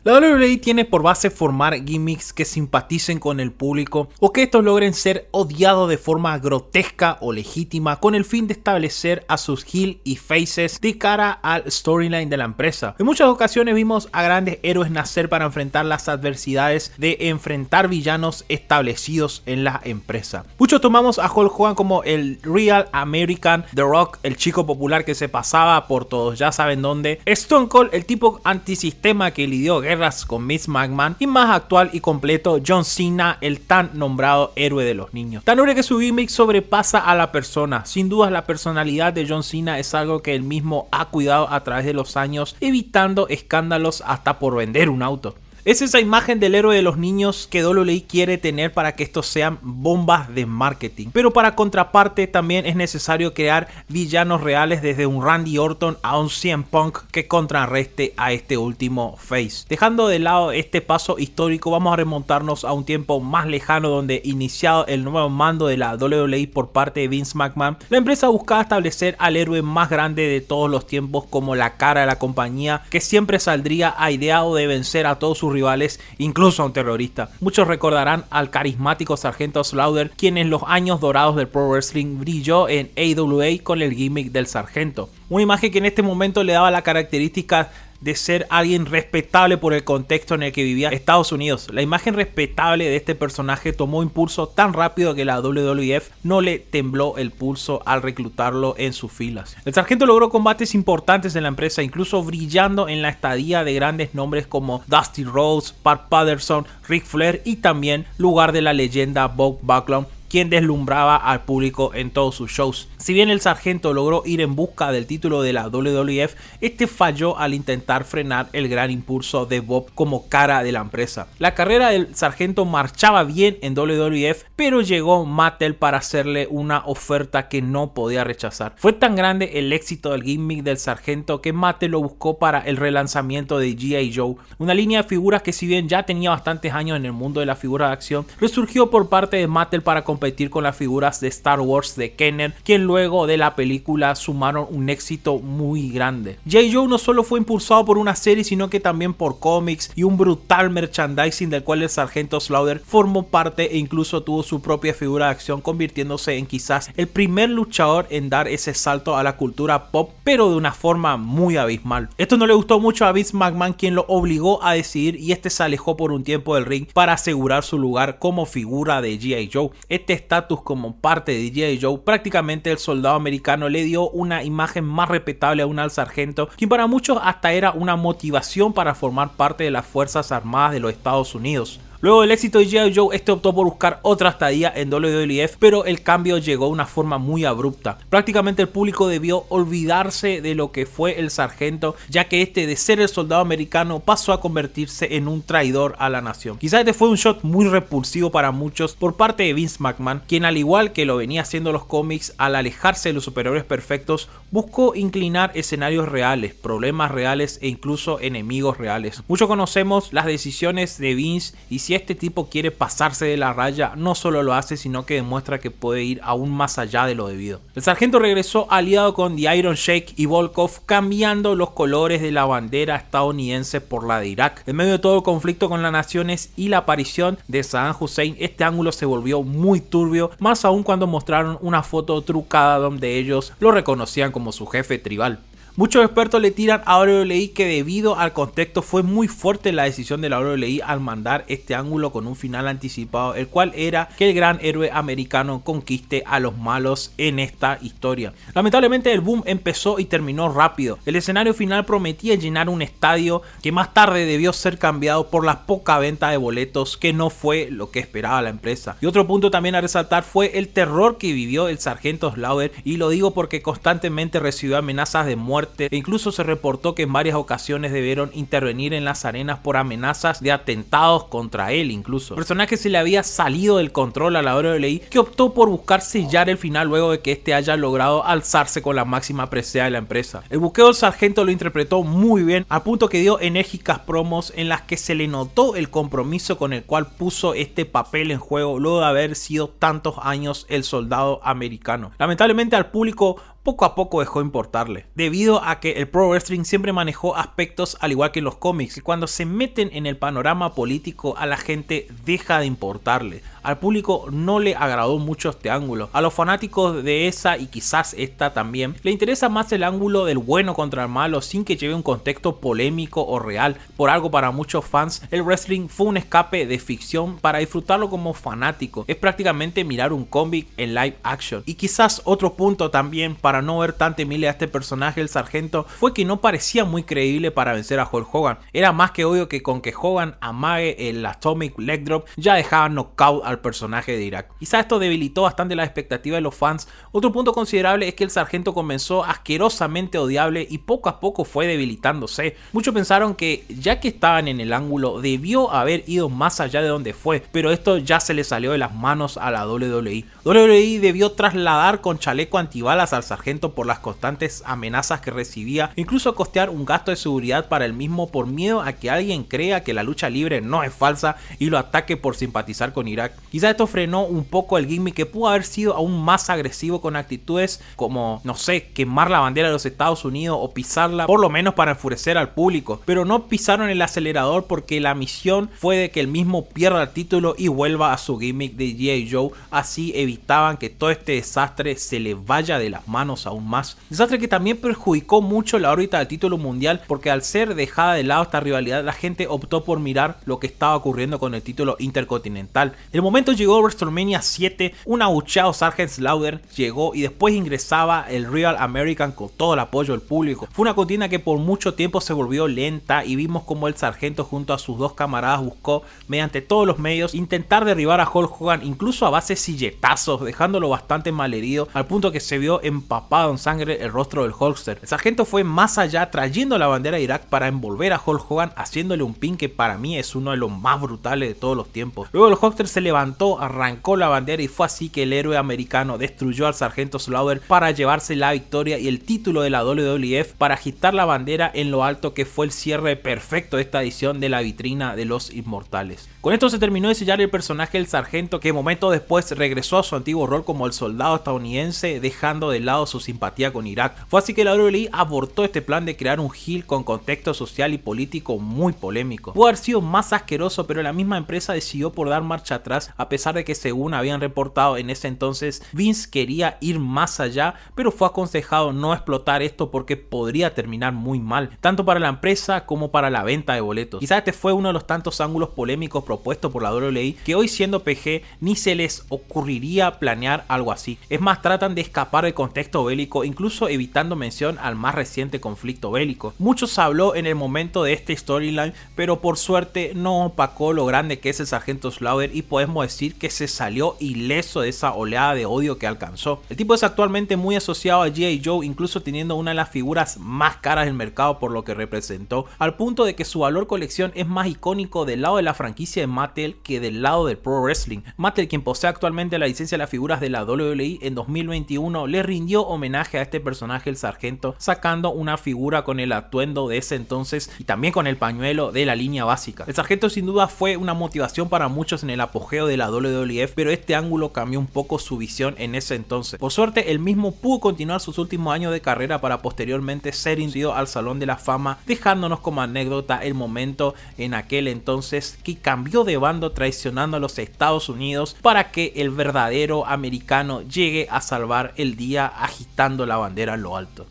La WWE tiene por base formar gimmicks que simpaticen con el público o que estos logren ser odiados de forma grotesca o legítima con el fin de establecer a sus heel y faces de cara al storyline de la empresa. En muchas ocasiones vimos a grandes héroes nacer para enfrentar las adversidades de enfrentar villanos establecidos en la empresa. Muchos tomamos a Hulk Hogan como el Real American, The Rock, el chico popular que se pasaba por todos ya saben dónde, Stone Cold, el tipo antisistema que lidió guerras con Vince McMahon, y más actual y completo, John Cena, el tan nombrado héroe de los niños. Tan héroe que su gimmick sobrepasa a la persona. Sin dudas la personalidad de John Cena es algo que él mismo ha cuidado a través de los años, evitando escándalos hasta por vender un auto. Es esa imagen del héroe de los niños que WWE quiere tener para que estos sean bombas de marketing. Pero para contraparte también es necesario crear villanos reales, desde un Randy Orton a un CM Punk que contrarreste a este último face. Dejando de lado este paso histórico, vamos a remontarnos a un tiempo más lejano donde, iniciado el nuevo mando de la WWE por parte de Vince McMahon, la empresa buscaba establecer al héroe más grande de todos los tiempos como la cara de la compañía, que siempre saldría aideado de vencer a todos sus rivales, incluso a un terrorista. Muchos recordarán al carismático Sargento Slaughter, quien en los años dorados del Pro Wrestling brilló en AWA con el gimmick del Sargento. Una imagen que en este momento le daba la característica de ser alguien respetable por el contexto en el que vivía Estados Unidos. La imagen respetable de este personaje tomó impulso tan rápido que la WWF no le tembló el pulso al reclutarlo en sus filas. El Sargento logró combates importantes en la empresa, incluso brillando en la estadía de grandes nombres como Dusty Rhodes, Pat Patterson, Ric Flair y también lugar de la leyenda Bob Backlund, quien deslumbraba al público en todos sus shows. Si bien el Sargento logró ir en busca del título de la WWF, este falló al intentar frenar el gran impulso de Bob como cara de la empresa. La carrera del Sargento marchaba bien en WWF, pero llegó Mattel para hacerle una oferta que no podía rechazar. Fue tan grande el éxito del gimmick del Sargento que Mattel lo buscó para el relanzamiento de G.I. Joe, una línea de figuras que, si bien ya tenía bastantes años en el mundo de la figura de acción, resurgió por parte de Mattel para competir con las figuras de Star Wars de Kenner, quien luego de la película sumaron un éxito muy grande. G.I. Joe no solo fue impulsado por una serie, sino que también por cómics y un brutal merchandising del cual el Sargento Slaughter formó parte e incluso tuvo su propia figura de acción, convirtiéndose en quizás el primer luchador en dar ese salto a la cultura pop, pero de una forma muy abismal. Esto no le gustó mucho a Vince McMahon, quien lo obligó a decidir, y este se alejó por un tiempo del ring para asegurar su lugar como figura de G.I. Joe. Este estatus como parte de G.I. Joe, prácticamente el soldado americano le dio una imagen más respetable aún al Sargento, quien para muchos hasta era una motivación para formar parte de las Fuerzas Armadas de los Estados Unidos. Luego del éxito de G.I. Joe, este optó por buscar otra estadía en WWF, pero el cambio llegó de una forma muy abrupta. Prácticamente el público debió olvidarse de lo que fue el Sargento, ya que este, de ser el soldado americano, pasó a convertirse en un traidor a la nación. Quizás este fue un shot muy repulsivo para muchos por parte de Vince McMahon, quien, al igual que lo venía haciendo los cómics, al alejarse de los superhéroes perfectos, buscó inclinar escenarios reales, problemas reales e incluso enemigos reales. Muchos conocemos las decisiones de Vince, y si este tipo quiere pasarse de la raya, no solo lo hace, sino que demuestra que puede ir aún más allá de lo debido. El Sargento regresó aliado con The Iron Sheik y Volkov, cambiando los colores de la bandera estadounidense por la de Irak. En medio de todo el conflicto con las naciones y la aparición de Saddam Hussein, este ángulo se volvió muy turbio, más aún cuando mostraron una foto trucada donde ellos lo reconocían como su jefe tribal. Muchos expertos le tiran a WWE que debido al contexto fue muy fuerte la decisión de la WWE al mandar este ángulo con un final anticipado, el cual era que el gran héroe americano conquiste a los malos en esta historia. Lamentablemente el boom empezó y terminó rápido. El escenario final prometía llenar un estadio que más tarde debió ser cambiado por la poca venta de boletos, que no fue lo que esperaba la empresa. Y otro punto también a resaltar fue el terror que vivió el Sargento Slaughter, y lo digo porque constantemente recibió amenazas de muerte, e incluso se reportó que en varias ocasiones debieron intervenir en las arenas por amenazas de atentados contra él. Incluso el personaje se le había salido del control a la WWE, que optó por buscar sellar el final luego de que este haya logrado alzarse con la máxima presea de la empresa. El buqueo del Sargento lo interpretó muy bien, al punto que dio enérgicas promos en las que se le notó el compromiso con el cual puso este papel en juego luego de haber sido tantos años el soldado americano. Lamentablemente al público poco a poco dejó de importarle, debido a que el pro wrestling siempre manejó aspectos al igual que en los cómics, que cuando se meten en el panorama político a la gente deja de importarle. Al público no le agradó mucho este ángulo. A los fanáticos de esa y quizás esta también, le interesa más el ángulo del bueno contra el malo sin que lleve un contexto polémico o real. Por algo para muchos fans, el wrestling fue un escape de ficción para disfrutarlo como fanático. Es prácticamente mirar un cómic en live action. Y quizás otro punto también para no ver tan temible a este personaje, el sargento, fue que no parecía muy creíble para vencer a Hulk Hogan. Era más que obvio que con que Hogan amague el Atomic Leg Drop ya dejaba knockout al personaje de Irak. Quizá esto debilitó bastante la expectativa de los fans. Otro punto considerable es que el sargento comenzó asquerosamente odiable y poco a poco fue debilitándose. Muchos pensaron que ya que estaban en el ángulo debió haber ido más allá de donde fue, pero esto ya se le salió de las manos a la WWE. WWE debió trasladar con chaleco antibalas al sargento por las constantes amenazas que recibía, incluso costear un gasto de seguridad para el mismo por miedo a que alguien crea que la lucha libre no es falsa y lo ataque por simpatizar con Irak. Quizá esto frenó un poco el gimmick, que pudo haber sido aún más agresivo con actitudes como, no sé, quemar la bandera de los Estados Unidos o pisarla, por lo menos para enfurecer al público, pero no pisaron el acelerador porque la misión fue de que el mismo pierda el título y vuelva a su gimmick de G.I. Joe. Así evitaban que todo este desastre se le vaya de las manos aún más. Desastre que también perjudicó mucho la órbita del título mundial, porque al ser dejada de lado esta rivalidad, la gente optó por mirar lo que estaba ocurriendo con el título intercontinental. El momento llegó WrestleMania 7, un abucheado Sergeant Slaughter llegó y después ingresaba el Real American con todo el apoyo del público. Fue una contienda que por mucho tiempo se volvió lenta y vimos como el sargento junto a sus dos camaradas buscó mediante todos los medios intentar derribar a Hulk Hogan, incluso a base de silletazos, dejándolo bastante malherido al punto que se vio empapado en sangre el rostro del Hulkster. El sargento fue más allá, trayendo la bandera de Irak para envolver a Hulk Hogan, haciéndole un pin que para mí es uno de los más brutales de todos los tiempos. Luego el Hulkster se levantó, arrancó la bandera y fue así que el héroe americano destruyó al sargento Slaughter para llevarse la victoria y el título de la WWF, para agitar la bandera en lo alto, que fue el cierre perfecto de esta edición de la vitrina de los inmortales. Con esto se terminó de sellar el personaje del sargento, que momentos después regresó a su antiguo rol como el soldado estadounidense, dejando de lado su simpatía con Irak. Fue así que la WWE abortó este plan de crear un heel con contexto social y político muy polémico. Pudo haber sido más asqueroso, pero la misma empresa decidió por dar marcha atrás, a pesar de que, según habían reportado en ese entonces, Vince quería ir más allá, pero fue aconsejado no explotar esto porque podría terminar muy mal, tanto para la empresa como para la venta de boletos. Quizás este fue uno de los tantos ángulos polémicos propuesto por la WWE que hoy, siendo PG, ni se les ocurriría planear algo así. Es más, tratan de escapar del contexto bélico, incluso evitando mención al más reciente conflicto bélico. Mucho se habló en el momento de este storyline, pero por suerte no opacó lo grande que es el sargento Slaughter y podemos decir que se salió ileso de esa oleada de odio que alcanzó. El tipo es actualmente muy asociado a G.I. Joe, incluso teniendo una de las figuras más caras del mercado por lo que representó, al punto de que su valor colección es más icónico del lado de la franquicia de Mattel que del lado del Pro Wrestling. Mattel, quien posee actualmente la licencia de las figuras de la WWE, en 2021 le rindió homenaje a este personaje, el sargento, sacando una figura con el atuendo de ese entonces y también con el pañuelo de la línea básica. El sargento sin duda fue una motivación para muchos en el apogeo de la WWF, pero este ángulo cambió un poco su visión en ese entonces. Por suerte, él mismo pudo continuar sus últimos años de carrera para posteriormente ser inducido al Salón de la Fama, dejándonos como anécdota el momento en aquel entonces que cambió de bando, traicionando a los Estados Unidos para que el verdadero americano llegue a salvar el día agitando la bandera en lo alto.